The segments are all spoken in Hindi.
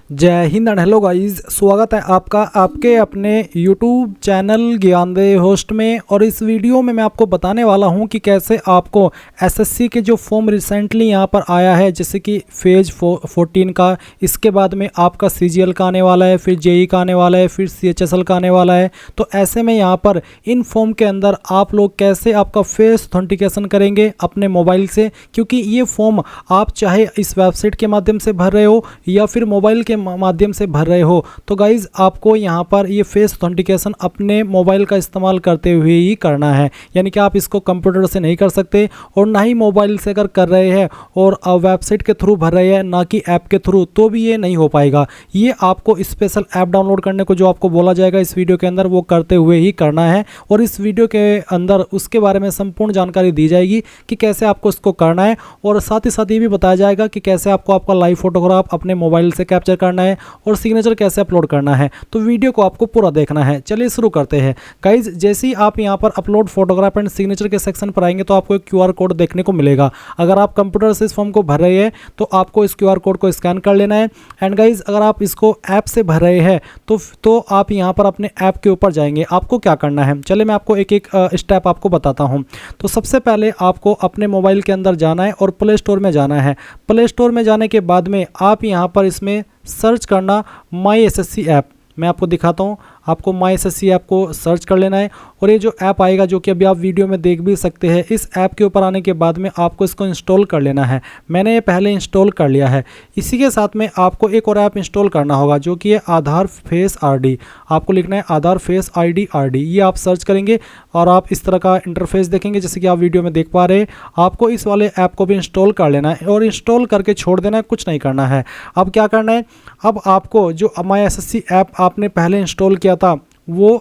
जय हिंद एंड हेलो गाइस, स्वागत है आपका आपके अपने YouTube चैनल ज्ञानदेव होस्ट में। और इस वीडियो में मैं आपको बताने वाला हूं कि कैसे आपको एसएससी के जो फॉर्म रिसेंटली यहां पर आया है, जैसे कि फेज 14 का, इसके बाद में आपका CGL का आने वाला है, फिर JEE का आने वाला है, फिर CHSL का आने वाला है। तो ऐसे में यहाँ पर इन फॉर्म के अंदर आप लोग कैसे आपका फेस ऑथेंटिकेशन करेंगे अपने मोबाइल से, क्योंकि ये फॉर्म आप चाहे इस वेबसाइट के माध्यम से भर रहे हो या फिर मोबाइल के माध्यम से भर रहे हो, तो गाइज आपको यहाँ पर ये फेस ऑथेंटिकेशन अपने मोबाइल का इस्तेमाल करते हुए ही करना है। यानी कि आप इसको कंप्यूटर से नहीं कर सकते, और ना ही मोबाइल से अगर कर रहे हैं और वेबसाइट के थ्रू भर रहे हैं, ना कि ऐप के थ्रू, तो भी ये नहीं हो पाएगा। ये आपको स्पेशल ऐप डाउनलोड करने को जो आपको बोला जाएगा इस वीडियो के अंदर, वो करते हुए ही करना है। और इस वीडियो के अंदर उसके बारे में संपूर्ण जानकारी दी जाएगी कि कैसे आपको इसको करना है, और साथ ही साथ ये भी बताया जाएगा कि कैसे आपको आपका लाइव फोटोग्राफ अपने मोबाइल से कैप्चर करना है और सिग्नेचर कैसे अपलोड करना है। तो वीडियो को आपको पूरा देखना है। चलिए शुरू करते हैं गाइज। जैसे ही आप यहाँ पर अपलोड फोटोग्राफ एंड सिग्नेचर के सेक्शन पर आएंगे तो आपको एक QR कोड देखने को मिलेगा। अगर आप कंप्यूटर से इस फॉर्म को भर रहे हैं तो आपको इस QR कोड को स्कैन कर लेना है। एंड गाइज, अगर आप इसको ऐप से भर रहे हैं तो आप यहाँ पर अपने ऐप के ऊपर जाएंगे। आपको क्या करना है, चलिए मैं आपको एक एक स्टेप आपको बताता हूँ। तो सबसे पहले आपको अपने मोबाइल के अंदर जाना है और प्ले स्टोर में जाना है। प्ले स्टोर में जाने के बाद में आप यहाँ पर इसमें सर्च करना माई SSC ऐप। मैं आपको दिखाता हूँ। आपको माई SSC ऐप को सर्च कर लेना है, और ये जो ऐप आएगा, जो कि अभी आप वीडियो में देख भी सकते हैं, इस ऐप के ऊपर आने के बाद में आपको इसको इंस्टॉल कर लेना है। मैंने ये पहले इंस्टॉल कर लिया है। इसी के साथ में आपको एक और ऐप इंस्टॉल करना होगा, जो कि है आधार फेस RD। आपको लिखना है आधार फेस ID RD। ये आप सर्च करेंगे और आप इस तरह का इंटरफेस देखेंगे, जैसे कि आप वीडियो में देख पा रहे हैं। आपको इस वाले ऐप को भी इंस्टॉल कर लेना है और इंस्टॉल करके छोड़ देना है, कुछ नहीं करना है। अब क्या करना है, अब आपको जो माई SSC ऐप आपने पहले इंस्टॉल किया था वो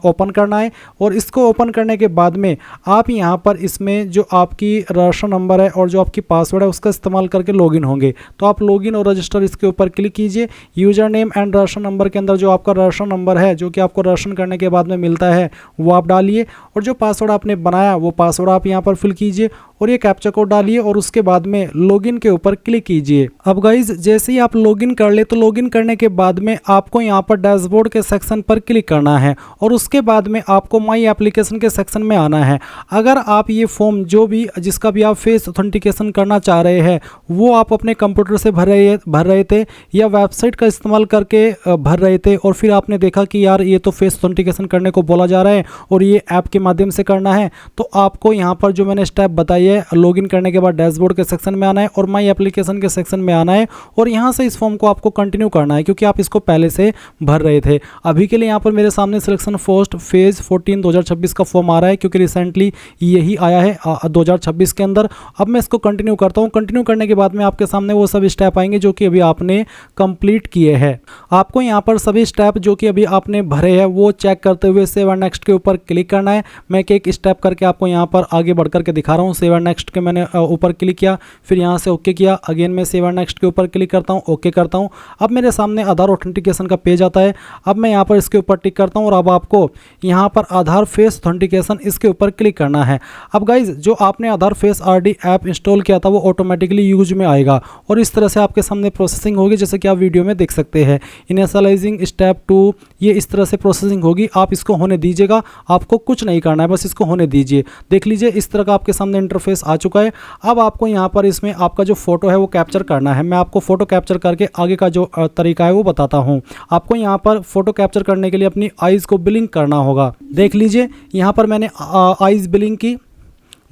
ओपन करना है। और इसको ओपन करने के बाद में आप यहाँ पर इसमें जो आपकी रजिस्टर नंबर है और जो आपकी पासवर्ड है उसका इस्तेमाल करके लॉगिन होंगे। तो आप लॉगिन और रजिस्टर इसके ऊपर क्लिक कीजिए। User name and register number के अंदर जो आपका रजिस्टर नंबर है, जो कि आपको रजिस्टर करने के बाद में मिलता है, वो आप डालिए। और जो पासवर्ड आपने बनाया वो पासवर्ड आप यहाँ पर फिल कीजिए और ये कैप्चा कोड डालिए, और उसके बाद में लॉगिन के ऊपर क्लिक कीजिए। अब गाइज, जैसे ही आप लॉगिन कर ले तो लॉगिन करने के बाद में आपको यहाँ पर डैशबोर्ड के सेक्शन पर क्लिक करना है, और उसके बाद में आपको माई एप्लीकेशन के सेक्शन में आना है। अगर आप ये फॉर्म जो भी जिसका भी आप फेस ऑथेंटिकेशन करना चाह रहे हैं, वो आप अपने कंप्यूटर से भर रहे थे या वेबसाइट का इस्तेमाल करके भर रहे थे, और फिर आपने देखा कि यार ये तो फेस ऑथेंटिकेशन करने को बोला जा रहा है और ये ऐप के माध्यम से करना है, तो आपको यहाँ पर जो मैंने स्टेप बताई है, लॉगिन करने के बाद डैशबोर्ड के सेक्शन में आना है और माई एप्लीकेशन के सेक्शन में आना है, और यहाँ से इस फॉर्म को आपको कंटिन्यू करना है, क्योंकि आप इसको पहले से भर रहे थे। अभी के लिए यहाँ पर मेरे सामने सिलेक्शन पोस्ट फेज 14 2026 का फॉर्म आ रहा है, क्योंकि रिसेंटली यही आया है 2026 के अंदर। अब मैं इसको कंटिन्यू करता हूँ। कंटिन्यू करने के बाद में आपके सामने वो सभी स्टेप आएंगे जो कि अभी आपने कंप्लीट किए हैं। आपको यहाँ पर सभी स्टेप जो कि अभी आपने भरे हैं वो चेक करते हुए सेव एंड नेक्स्ट के ऊपर क्लिक करना है। मैं एक स्टेप करके आपको यहाँ पर आगे बढ़ करके दिखा रहा हूँ। सेव एंड नेक्स्ट के मैंने ऊपर क्लिक किया, फिर यहाँ से ओके किया, अगेन मैं सेव एंड नेक्स्ट के ऊपर क्लिक करता हूँ, ओके करता हूँ। अब मेरे सामने आधार ऑथेंटिकेशन का पेज आता है। अब मैं यहाँ पर इसके ऊपर टिक करता हूँ, और अब आपको यहाँ पर आधार फेस ऑथेंटिकेशन इसके ऊपर क्लिक करना है। अब गाइज, जो आपने आधार फेस RD ऐप इंस्टॉल किया था वो ऑटोमेटिकली यूज में आएगा, और इस तरह से आपके सामने प्रोसेसिंग होगी, जैसे कि आप वीडियो में देख सकते हैं। इनिशियलाइजिंग स्टेप 2, ये इस तरह से प्रोसेसिंग होगी। आप इसको होने दीजिएगा, आपको कुछ नहीं करना है, बस इसको होने दीजिए। देख लीजिए, इस तरह का आपके सामने इंटरफेस आ चुका है। अब आपको यहाँ पर इसमें आपका जो फोटो है वो कैप्चर करना है। मैं आपको फोटो कैप्चर करके आगे का जो तरीका है वो बताता हूँ। आपको यहाँ पर फोटो कैप्चर करने के लिए अपनी आईज को ब्लिंक करना होगा। देख लीजिए, यहाँ पर मैंने आईज ब्लिंक की।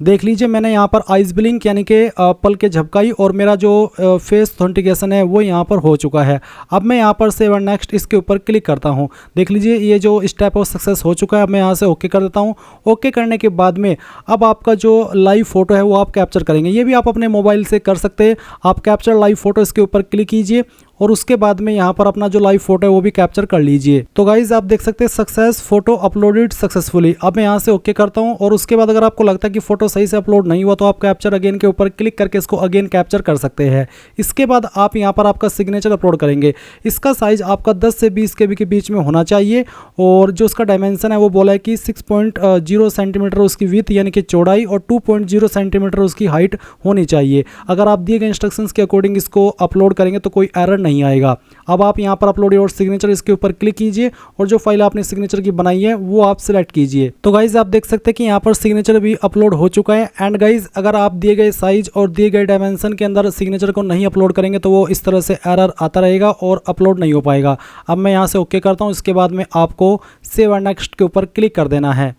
देख लीजिए, मैंने यहाँ पर आइज ब्लिंक यानी कि पल के झपकाई, और मेरा जो फेस ऑथेंटिकेशन है वो यहाँ पर हो चुका है। अब मैं यहाँ पर सेव एंड नेक्स्ट इसके ऊपर क्लिक करता हूँ। देख लीजिए, ये जो स्टेप है वो सक्सेस हो चुका है। अब मैं यहाँ से ओके कर देता हूँ। ओके करने के बाद में अब आपका जो लाइव फोटो है वो आप कैप्चर करेंगे। ये भी आप अपने मोबाइल से कर सकते हैं। आप कैप्चर लाइव फोटो इसके ऊपर क्लिक कीजिए, और उसके बाद में यहाँ पर अपना जो लाइव फोटो है वो भी कैप्चर कर लीजिए। तो गाइज, आप देख सकते हैं सक्सेस फोटो अपलोडेड सक्सेसफुली। अब मैं यहाँ से ओके करता हूँ, और उसके बाद अगर आपको लगता है कि फोटो सही से अपलोड नहीं हुआ तो आप कैप्चर अगेन के ऊपर क्लिक करके इसको अगेन कैप्चर कर सकते हैं। इसके बाद आप यहाँ पर आपका सिग्नेचर अपलोड करेंगे। इसका साइज आपका 10 से 20 KB के बीच में होना चाहिए, और जो उसका डायमेंशन है वो बोला है कि 6.0 सेंटीमीटर उसकी विड्थ यानी कि चौड़ाई, और 2.0 सेंटीमीटर उसकी हाइट होनी चाहिए। अगर आप दिए गए इंस्ट्रक्शंस के अकॉर्डिंग इसको अपलोड करेंगे तो कोई एरर नहीं नहीं आएगा। अब आप यहाँ पर अपलोड योर सिग्नेचर इसके ऊपर क्लिक कीजिए और जो फाइल आपने सिग्नेचर की बनाई है वो आप सिलेक्ट कीजिए। तो गाइज आप देख सकते हैं कि यहाँ पर सिग्नेचर भी अपलोड हो चुका है। एंड गाइज अगर आप दिए गए साइज और दिए गए डायमेंशन के अंदर सिग्नेचर को नहीं अपलोड करेंगे तो वो इस तरह से एरर आता रहेगा और अपलोड नहीं हो पाएगा। अब मैं यहाँ से ओके करता हूँ, इसके बाद में आपको सेव एंड नेक्स्ट के ऊपर क्लिक कर देना है।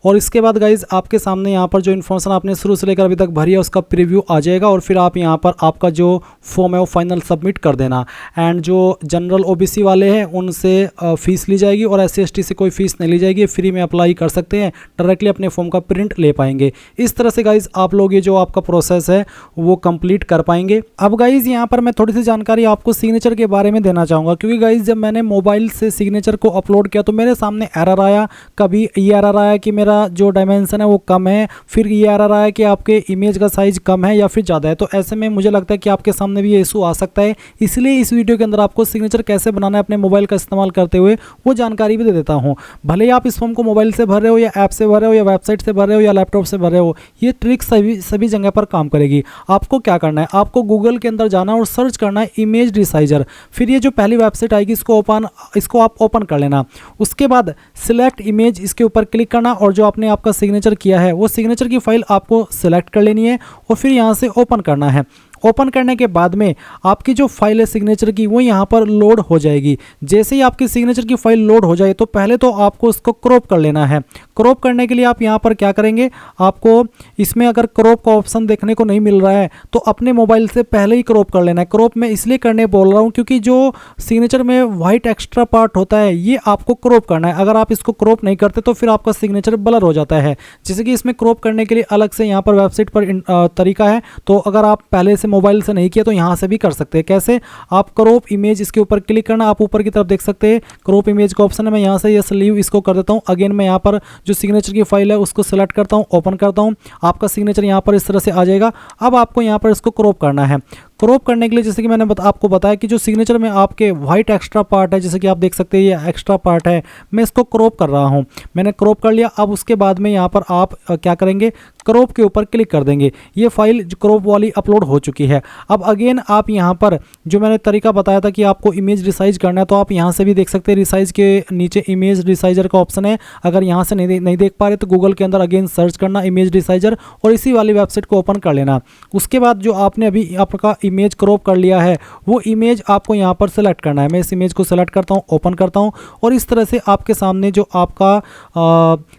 और इसके बाद गाइज आपके सामने यहाँ पर जो इन्फॉर्मेशन आपने शुरू से लेकर अभी तक भरी है उसका प्रीव्यू आ जाएगा और फिर आप यहाँ पर आपका जो फॉर्म है वो फाइनल सबमिट कर देना। एंड जो जनरल ओबीसी वाले हैं उनसे फ़ीस ली जाएगी और SC ST से कोई फ़ीस नहीं ली जाएगी, फ्री में अप्लाई कर सकते हैं, डायरेक्टली अपने फॉर्म का प्रिंट ले पाएंगे। इस तरह से गाइज आप लोग ये जो आपका प्रोसेस है वो कंप्लीट कर पाएंगे। अब गाइज यहाँ पर मैं थोड़ी सी जानकारी आपको सिग्नेचर के बारे में देना चाहूँगा, क्योंकि गाइज जब मैंने मोबाइल से सिग्नेचर को अपलोड किया तो मेरे सामने एरर आया। कभी ये एरर आया कि मेरा जो डायमेंशन है वो कम है, फिर ये एरर आया कि आपके इमेज का साइज कम है या फिर ज़्यादा है। तो ऐसे में मुझे लगता है कि आपके सामने भी ये इशू आ सकता है, इसलिए इस वीडियो के अंदर आपको सिग्नेचर कैसे बनाना है अपने मोबाइल का इस्तेमाल करते हुए वो जानकारी भी दे देता हूँ। भले ही आप इस फॉर्म को मोबाइल से भर रहे हो या ऐप से भर रहे हो या वेबसाइट से भर रहे हो या लैपटॉप से भर रहे हो, ये ट्रिक सभी जगह पर काम करेगी। आपको क्या करना है, आपको गूगल के अंदर जाना और सर्च करना है इमेज रिसाइजर। फिर ये जो पहली वेबसाइट आएगी इसको आप ओपन कर लेना। उसके बाद सिलेक्ट इमेज इसके ऊपर क्लिक करना और जो आपने आपका सिग्नेचर किया है वो सिग्नेचर की फाइल आपको सिलेक्ट कर लेनी है और फिर यहाँ से ओपन करना है। ओपन करने के बाद में आपकी जो फाइल है सिग्नेचर की वो यहाँ पर लोड हो जाएगी। जैसे ही आपकी सिग्नेचर की फाइल लोड हो जाए तो पहले तो आपको इसको क्रॉप कर लेना है। क्रॉप करने के लिए आप यहाँ पर क्या करेंगे, आपको इसमें अगर क्रॉप का ऑप्शन देखने को नहीं मिल रहा है तो अपने मोबाइल से पहले ही क्रॉप कर लेना है। क्रॉप मैं इसलिए करने बोल रहा हूँ क्योंकि जो सिग्नेचर में वाइट एक्स्ट्रा पार्ट होता है ये आपको क्रॉप करना है। अगर आप इसको क्रॉप नहीं करते तो फिर आपका सिग्नेचर ब्लर हो जाता है। जैसे कि इसमें क्रॉप करने के लिए अलग से यहाँ पर वेबसाइट पर तरीका है, तो अगर आप पहले से मोबाइल से नहीं किया तो यहाँ से भी कर सकते हैं। कैसे, आप क्रॉप इमेज इसके ऊपर क्लिक करना, आप ऊपर की तरफ देख सकते हैं क्रॉप इमेज का ऑप्शन है। मैं यहाँ से यस लीव इसको कर देता हूँ। अगेन मैं यहाँ पर जो सिग्नेचर की फाइल है उसको सेलेक्ट करता हूँ, ओपन करता हूँ। आपका सिग्नेचर यहाँ पर इस तरह से आ जाएगा। अब आपको यहाँ पर इसको क्रॉप करना है। क्रॉप करने के लिए जैसे कि मैंने आपको बताया कि जो सिग्नेचर में आपके वाइट एक्स्ट्रा पार्ट है, जैसे कि आप देख सकते हैं ये एक्स्ट्रा पार्ट है, मैं इसको क्रॉप कर रहा हूँ। मैंने क्रॉप कर लिया। अब उसके बाद में यहाँ पर आप क्या करेंगे, क्रॉप के ऊपर क्लिक कर देंगे। ये फाइल जो क्रॉप वाली अपलोड हो चुकी है। अब अगेन आप यहाँ पर जो मैंने तरीका बताया था कि आपको इमेज रिसाइज करना है, तो आप यहाँ से भी देख सकते हैं रिसाइज के नीचे इमेज रिसाइजर का ऑप्शन है। अगर यहाँ से नहीं देख पा रहे तो गूगल के अंदर अगेन सर्च करना इमेज रिसाइजर और इसी वाली वेबसाइट को ओपन कर लेना। उसके बाद जो आपने अभी आपका इमेज क्रॉप कर लिया है वो इमेज आपको यहाँ पर सेलेक्ट करना है। मैं इस इमेज को सेलेक्ट करता हूँ, ओपन करता हूँ और इस तरह से आपके सामने जो आपका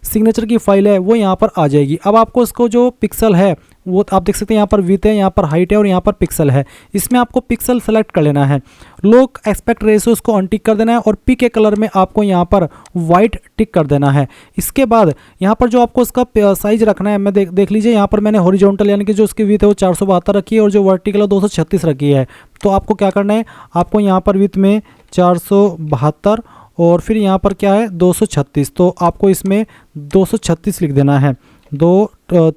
सिग्नेचर की फाइल है वो यहाँ पर आ जाएगी। अब आपको इसको जो पिक्सल है वो आप देख सकते हैं यहाँ पर विड्थ है, यहाँ पर हाइट है और यहाँ पर पिक्सल है। इसमें आपको पिक्सल सेलेक्ट कर लेना है। लो एस्पेक्ट रेशियो उसको अनटिक कर देना है और पी के कलर में आपको यहाँ पर वाइट टिक कर देना है। इसके बाद यहाँ पर जो आपको इसका साइज रखना है, मैं देख लीजिए यहाँ पर मैंने हॉरिजॉन्टल यानी कि जो उसकी विड्थ है वो 472 रखी है और जो वर्टिकल है 236 रखी है। तो आपको क्या करना है, आपको यहाँ पर विड्थ में 472 और फिर यहाँ पर क्या है 236, तो आपको इसमें 236 लिख देना है। 2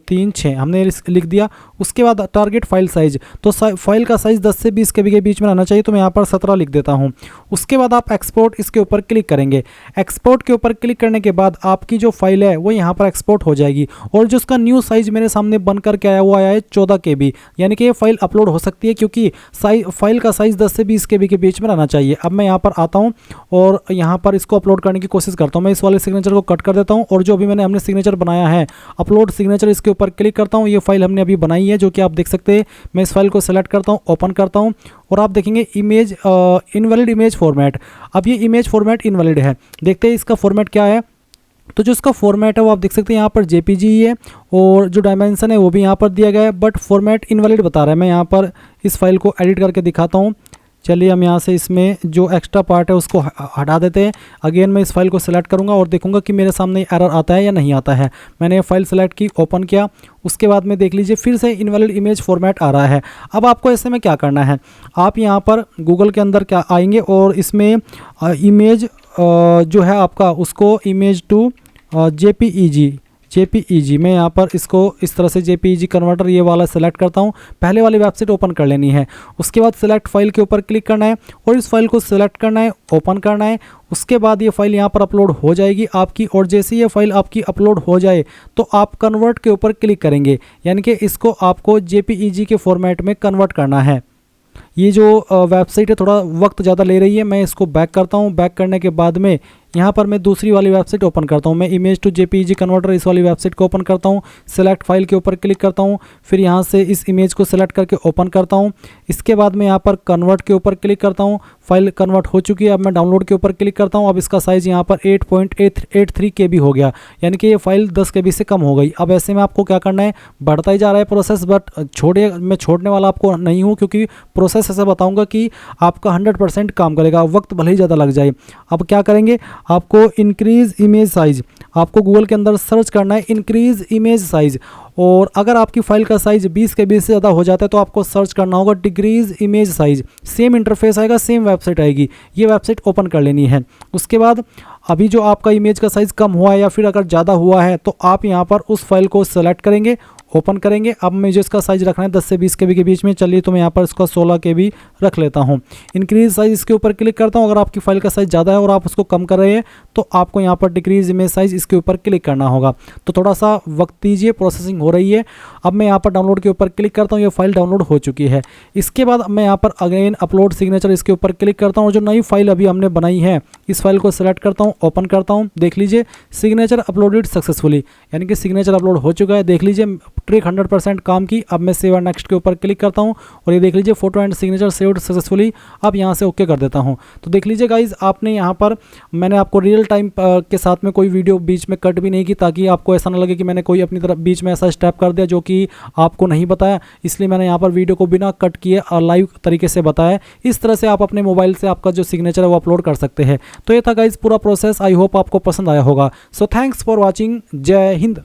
3 6 हमने लिख दिया। उसके बाद टारगेट फाइल साइज, तो फाइल का साइज 10 से 20 KB के बीच में रहना चाहिए, तो मैं यहाँ पर 17 लिख देता हूँ। उसके बाद आप एक्सपोर्ट इसके ऊपर क्लिक करेंगे। एक्सपोर्ट के ऊपर क्लिक करने के बाद आपकी जो फाइल है वो यहाँ पर एक्सपोर्ट हो जाएगी और जो उसका न्यू साइज मेरे सामने बन करके आया वो आया है 14 KB, यानी कि ये फाइल अपलोड हो सकती है क्योंकि फाइल का साइज 10 से 20 KB के बीच में रहना चाहिए। अब मैं यहाँ पर आता हूँ और यहाँ पर इसको अपलोड करने की कोशिश करता हूँ। मैं इस वाले सिग्नेचर को कट कर देता हूँ और जो अभी हमने सिग्नेचर बनाया है अपलोड सिग्नेचर, इसके ऊपर क्लिक करता हूँ। ये फाइल हमने अभी बनाई है जो कि आप देख सकते हैं। मैं इस फाइल को सेलेक्ट करता हूँ, ओपन करता हूँ और आप देखेंगे इमेज इनवैलिड इमेज फॉर्मेट। अब ये इमेज फॉर्मेट इनवैलिड है। देखते हैं इसका फॉर्मेट क्या है। तो जो इसका फॉर्मेट है वो आप देख सकते हैं यहाँ पर JPG है और जो डायमेंशन है वो भी यहाँ पर दिया गया है, बट फॉर्मेट इनवैलिड बता रहा है। मैं यहाँ पर इस फाइल को एडिट करके दिखाता हूँ। चलिए हम यहाँ से इसमें जो एक्स्ट्रा पार्ट है उसको हटा देते हैं। अगेन मैं इस फाइल को सेलेक्ट करूँगा और देखूंगा कि मेरे सामने एरर आता है या नहीं आता है। मैंने ये फाइल सेलेक्ट की, ओपन किया। उसके बाद में देख लीजिए फिर से इनवैलिड इमेज फॉर्मेट आ रहा है। अब आपको ऐसे में क्या करना है, आप यहाँ पर गूगल के अंदर क्या आएंगे और इसमें इमेज जो है आपका उसको इमेज टू JPEG मैं यहाँ पर इसको इस तरह से JPEG कन्वर्टर ये वाला सेलेक्ट करता हूँ। पहले वाली वेबसाइट ओपन कर लेनी है। उसके बाद सेलेक्ट फाइल के ऊपर क्लिक करना है और इस फाइल को सेलेक्ट करना है, ओपन करना है। उसके बाद ये फाइल यहाँ पर अपलोड हो जाएगी आपकी और जैसे ये फाइल आपकी अपलोड हो जाए तो आप कन्वर्ट के ऊपर क्लिक करेंगे, यानी कि इसको आपको JPEG के फॉर्मेट में कन्वर्ट करना है। ये जो वेबसाइट है थोड़ा वक्त ज़्यादा ले रही है। मैं इसको बैक करता हूँ। बैक करने के बाद में यहाँ पर मैं दूसरी वाली वेबसाइट ओपन करता हूँ। मैं इमेज टू जेपीईजी कन्वर्टर इस वाली वेबसाइट को ओपन करता हूँ। सेलेक्ट फाइल के ऊपर क्लिक करता हूँ। फिर यहाँ से इस इमेज को सेलेक्ट करके ओपन करता हूँ। इसके बाद मैं यहाँ पर कन्वर्ट के ऊपर क्लिक करता हूँ। फाइल कन्वर्ट हो चुकी है। अब मैं डाउनलोड के ऊपर क्लिक करता हूँ। अब इसका साइज़ यहाँ पर 8.83 KB हो गया, यानी कि ये फाइल 10 KB से कम हो गई। अब ऐसे में आपको क्या करना है, बढ़ता ही जा रहा है प्रोसेस, बट मैं छोड़ने वाला आपको नहीं हूँ, क्योंकि प्रोसेस ऐसा बताऊँगा कि आपका 100% काम करेगा, वक्त भले ही ज़्यादा लग जाए। अब क्या करेंगे, आपको इंक्रीज़ इमेज साइज़, आपको गूगल के अंदर सर्च करना है इंक्रीज़ इमेज साइज़, और अगर आपकी फ़ाइल का साइज़ 20 KB से ज़्यादा हो जाता है तो आपको सर्च करना होगा decrease image size. Same interface आएगा, सेम वेबसाइट आएगी, ये वेबसाइट ओपन कर लेनी है। उसके बाद अभी जो आपका इमेज का साइज़ कम हुआ है या फिर अगर ज़्यादा हुआ है तो आप यहाँ पर उस फाइल को सेलेक्ट करेंगे, ओपन करेंगे। अब मुझे इसका साइज़ रखना है 10 से 20 KB के बीच में, चलिए तो मैं यहाँ पर इसका 16 KB रख लेता हूँ। इंक्रीज़ साइज़ इसके ऊपर क्लिक करता हूँ। अगर आपकी फाइल का साइज़ ज़्यादा है और आप उसको कम कर रहे हैं तो आपको यहाँ पर डिक्रीज़ इमेज साइज़ इसके ऊपर क्लिक करना होगा। तो थोड़ा सा वक्त दीजिए, प्रोसेसिंग हो रही है। अब मैं यहाँ पर डाउनलोड के ऊपर क्लिक करता हूँ, ये फाइल डाउनलोड हो चुकी है। इसके बाद मैं यहाँ पर अगेन अपलोड सिग्नेचर इसके ऊपर क्लिक करता हूँ। जो नई फाइल अभी हमने बनाई है इस फाइल को सेलेक्ट करता हूँ, ओपन करता हूँ। देख लीजिए सिग्नेचर अपलोडेड सक्सेसफुली, यानी कि सिग्नेचर अपलोड हो चुका है। देख लीजिए ट्रिक 100% काम की। अब मैं सेव एंड नेक्स्ट के ऊपर क्लिक करता हूँ और ये देख लीजिए photo and signature saved successfully. अब यहाँ से ओके कर देता हूँ। तो देख लीजिए गाइज, आपने यहाँ पर मैंने आपको रियल टाइम के साथ में कोई वीडियो बीच में कट भी नहीं की, ताकि आपको ऐसा ना लगे कि मैंने कोई अपनी तरफ बीच में ऐसा स्टेप कर दिया जो कि आपको नहीं बताया। इसलिए मैंने यहाँ पर वीडियो को बिना कट किए और लाइव तरीके से बताया। इस तरह से आप अपने मोबाइल से आपका जो सिग्नेचर है वो अपलोड कर सकते हैं। तो ये था गाइज पूरा प्रोसेस। आई होप आपको पसंद आया होगा। So thanks for watching. जय हिंद।